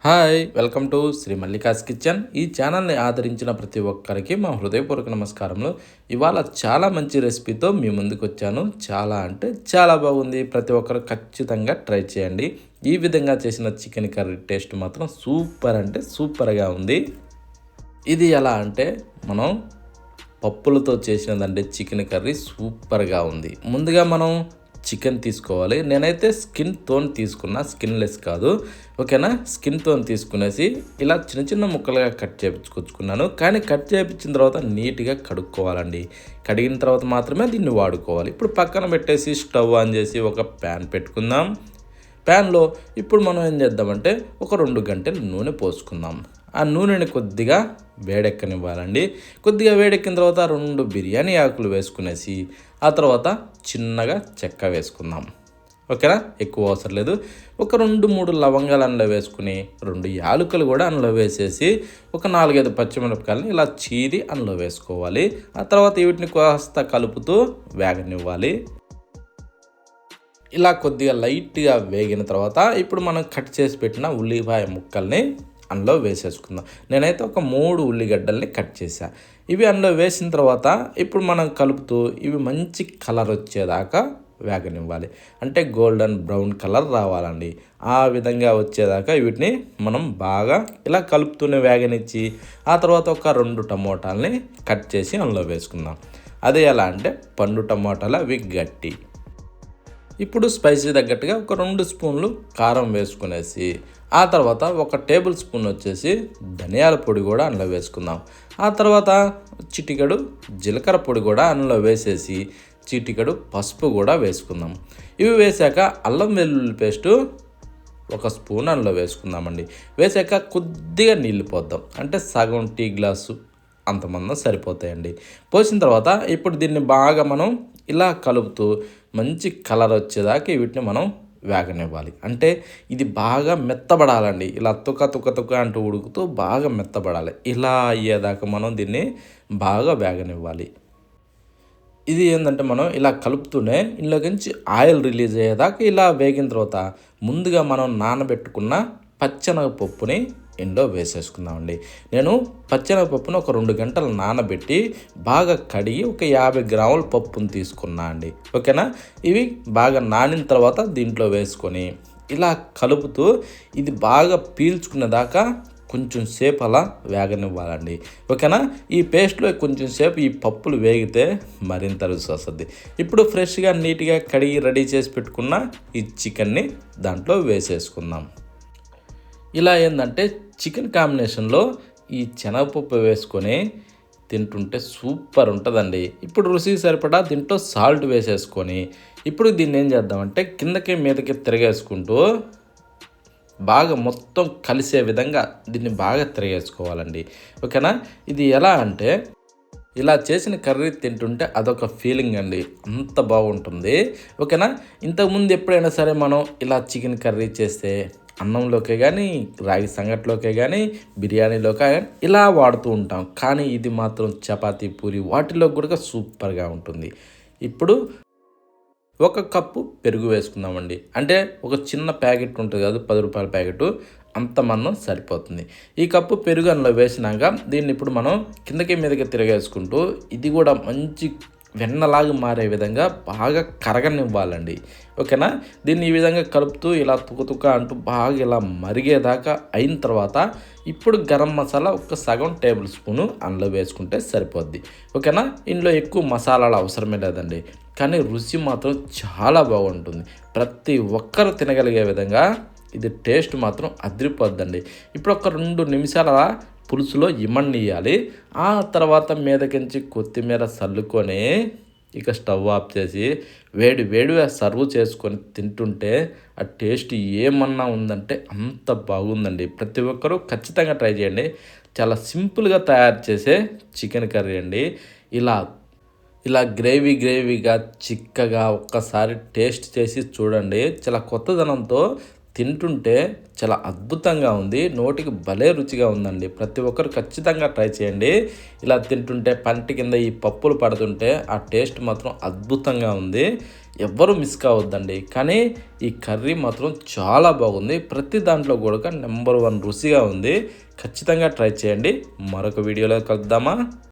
Hi welcome to Sri Mallika's kitchen. ఈ ఛానల్ని ఆదరించిన ప్రతి ఒక్కరికి మా హృదయపూర్వక నమస్కారములు. ఇవాళ చాలా మంచి రెసిపీతో మీ ముందుకు వచ్చాను. చాలా అంటే చాలా బాగుంది. ప్రతి ఒక్కరు ఖచ్చితంగా ట్రై చేయండి. ఈ విధంగా చేసిన చికెన్ కర్రీ టేస్ట్ మాత్రం సూపర్ అంటే సూపర్గా ఉంది. ఇది ఎలా అంటే మనం పప్పులతో చేసినదంటే చికెన్ కర్రీ సూపర్గా ఉంది. ముందుగా మనం చికెన్ తీసుకోవాలి. నేనైతే స్కిన్తో తీసుకున్నా, స్కిన్లెస్ కాదు, ఓకేనా. స్కిన్తో తీసుకునేసి ఇలా చిన్న చిన్న ముక్కలుగా కట్ చేయించుకొచ్చుకున్నాను. కానీ కట్ చేయించిన తర్వాత నీట్గా కడుక్కోవాలండి. కడిగిన తర్వాత మాత్రమే దీన్ని వాడుకోవాలి. ఇప్పుడు పక్కన పెట్టేసి స్టవ్ ఆన్ చేసి ఒక ప్యాన్ పెట్టుకుందాం. ప్యాన్లో ఇప్పుడు మనం ఏం చేద్దామంటే ఒక 2 గంటలు నూనె పోసుకుందాం. ఆ నూనెని కొద్దిగా వేడెక్కనివ్వాలండి. కొద్దిగా వేడెక్కిన తర్వాత 2 బిర్యానీ ఆకులు వేసుకునేసి ఆ తర్వాత చిన్నగా చెక్క వేసుకుందాం, ఓకేనా. ఎక్కువ అవసరం లేదు. ఒక 2-3 లవంగాలు అందులో వేసుకుని 2 యాలకులు కూడా అందులో వేసేసి ఒక 4-5 పచ్చిమిరపకాయలని ఇలా చీరి అందులో వేసుకోవాలి. ఆ తర్వాత వీటిని కాస్త కలుపుతూ వేగనివ్వాలి. ఇలా కొద్దిగా లైట్గా వేగిన తర్వాత ఇప్పుడు మనం కట్ చేసి పెట్టిన ఉల్లిపాయ ముక్కల్ని అందులో వేసేసుకుందాం. నేనైతే ఒక 3 ఉల్లిగడ్డల్ని కట్ చేశాను. ఇవి అందులో వేసిన తర్వాత ఇప్పుడు మనం కలుపుతూ ఇవి మంచి కలర్ వచ్చేదాకా వేగనివ్వాలి. అంటే గోల్డెన్ బ్రౌన్ కలర్ రావాలండి. ఆ విధంగా వచ్చేదాకా వీటిని మనం బాగా ఇలా కలుపుతూనే వేగనిచ్చి ఆ తర్వాత ఒక 2 టమోటాలని కట్ చేసి అందులో వేసుకుందాం. అదే ఎలా అంటే పండు టమోటాలు, అవి గట్టి. ఇప్పుడు స్పైసీ తగ్గట్టుగా ఒక 2 స్పూన్లు కారం వేసుకునేసి ఆ తర్వాత 1 టేబుల్ స్పూన్ వచ్చేసి ధనియాల పొడి కూడా అందులో వేసుకుందాం. ఆ తర్వాత చిటికెడు జీలకర్ర పొడి కూడా అందులో వేసేసి చిటికెడు పసుపు కూడా వేసుకుందాం. ఇవి వేసాక అల్లం వెల్లుల్లి పేస్టు 1 స్పూన్ అందులో వేసుకుందామండి. వేసాక కొద్దిగా నీళ్ళు పోద్దాం. అంటే సగం టీ గ్లాసు అంతమందం సరిపోతాయండి. పోసిన తర్వాత ఇప్పుడు దీన్ని బాగా మనం ఇలా కలుపుతూ మంచి కలర్ వచ్చేదాకా వీటిని మనం వేగనివ్వాలి. అంటే ఇది బాగా మెత్తబడాలండి. ఇలా తుక్క అంటూ ఉడుకుతూ బాగా మెత్తబడాలి. ఇలా అయ్యేదాకా మనం దీన్ని బాగా వేగనివ్వాలి. ఇది ఏంటంటే మనం ఇలా కలుపుతూనే ఇందులోకించి ఆయిల్ రిలీజ్ అయ్యేదాకా ఇలా వేగిన తర్వాత ముందుగా మనం నానబెట్టుకున్న పచ్చెనగపప్పుని ఇందులో వేసేసుకుందామండి. నేను పచ్చెనగపప్పును ఒక 2 గంటలు నానబెట్టి బాగా కడిగి ఒక 50 గ్రాముల పప్పును తీసుకున్నా అండి, ఓకేనా. ఇవి బాగా నానిన తర్వాత దీంట్లో వేసుకొని ఇలా కలుపుతూ ఇది బాగా పీల్చుకునేదాకా కొంచెం సేపు అలా వేగనివ్వాలండి, ఓకేనా. ఈ పేస్ట్లో కొంచెం సేపు ఈ పప్పులు వేగితే మరింత రుచి వస్తుంది. ఇప్పుడు ఫ్రెష్గా నీట్గా కడిగి రెడీ చేసి పెట్టుకున్న ఈ చికెన్ని దాంట్లో వేసేసుకుందాం. ఇలా ఏంటంటే చికెన్ కాంబినేషన్లో ఈ శనగపప్పు వేసుకొని తింటుంటే సూపర్ ఉంటుందండి. ఇప్పుడు రుచికి సరిపడా దీంట్లో సాల్ట్ వేసేసుకొని ఇప్పుడు దీన్ని ఏం చేద్దామంటే కిందకి మీదకి తిరగేసుకుంటూ బాగా మొత్తం కలిసే విధంగా దీన్ని బాగా తిరగేసుకోవాలండి, ఓకేనా. ఇది ఎలా అంటే ఇలా చేసిన కర్రీ తింటుంటే అదొక ఫీలింగ్ అండి, అంత బాగుంటుంది, ఓకేనా. ఇంతకుముందు ఎప్పుడైనా సరే మనం ఇలా చికెన్ కర్రీ చేస్తే అన్నంలోకే కానీ, రాగి సంగట్లోకే కానీ, బిర్యానీలోకే కానీ ఇలా వాడుతూ ఉంటాం. కానీ ఇది మాత్రం చపాతీ, పూరి వాటిలో కూడా సూపర్గా ఉంటుంది. ఇప్పుడు 1 కప్పు పెరుగు వేసుకుందామండి. అంటే ఒక చిన్న ప్యాకెట్ ఉంటుంది కదా, 10 రూపాయల ప్యాకెట్, అంత మందం సరిపోతుంది. ఈ కప్పు పెరుగు అందులో వేసినాక దీన్ని ఇప్పుడు మనం కిందకి మీదకి తిరగేసుకుంటూ ఇది కూడా మంచి వెన్నలాగా మారే విధంగా బాగా కరగనివ్వాలండి, ఓకేనా. దీన్ని ఈ విధంగా కలుపుతూ ఇలా తుక అంటూ బాగా ఇలా మరిగేదాకా అయిన తర్వాత ఇప్పుడు గరం మసాలా ఒక సగం టేబుల్ స్పూను అందులో వేసుకుంటే సరిపోద్ది, ఓకేనా. ఇందులో ఎక్కువ మసాలాలు అవసరమే లేదండి, కానీ రుచి మాత్రం చాలా బాగుంటుంది. ప్రతి ఒక్కరు తినగలిగే విధంగా ఇది టేస్ట్ మాత్రం అదిరిపోద్దండి. ఇప్పుడు ఒక 2 నిమిషాల పులుసులో ఇమ్మనియాలి. ఆ తర్వాత మీదకించి కొత్తిమీర చల్లుకొని ఇక స్టవ్ ఆఫ్ చేసి వేడిగా సర్వ్ చేసుకొని తింటుంటే ఆ టేస్ట్ ఏమన్నా ఉందంటే అంత బాగుందండి. ప్రతి ఒక్కరూ ఖచ్చితంగా ట్రై చేయండి. చాలా సింపుల్గా తయారు చేసే చికెన్ కర్రీ అండి. ఇలా గ్రేవీగా చిక్కగా ఒక్కసారి టేస్ట్ చేసి చూడండి. చాలా కొత్తదనంతో తింటుంటే చాలా అద్భుతంగా ఉంది. నోటికి భలే రుచిగా ఉందండి. ప్రతి ఒక్కరు ఖచ్చితంగా ట్రై చేయండి. ఇలా తింటుంటే పంటి కింద ఈ పప్పులు పడుతుంటే ఆ టేస్ట్ మాత్రం అద్భుతంగా ఉంది. ఎవ్వరూ మిస్ కావద్దండి. కానీ ఈ కర్రీ మాత్రం చాలా బాగుంది. ప్రతి దాంట్లో కూడా నెంబర్ 1 రుచిగా ఉంది. ఖచ్చితంగా ట్రై చేయండి. మరొక వీడియోలో కలుద్దామా?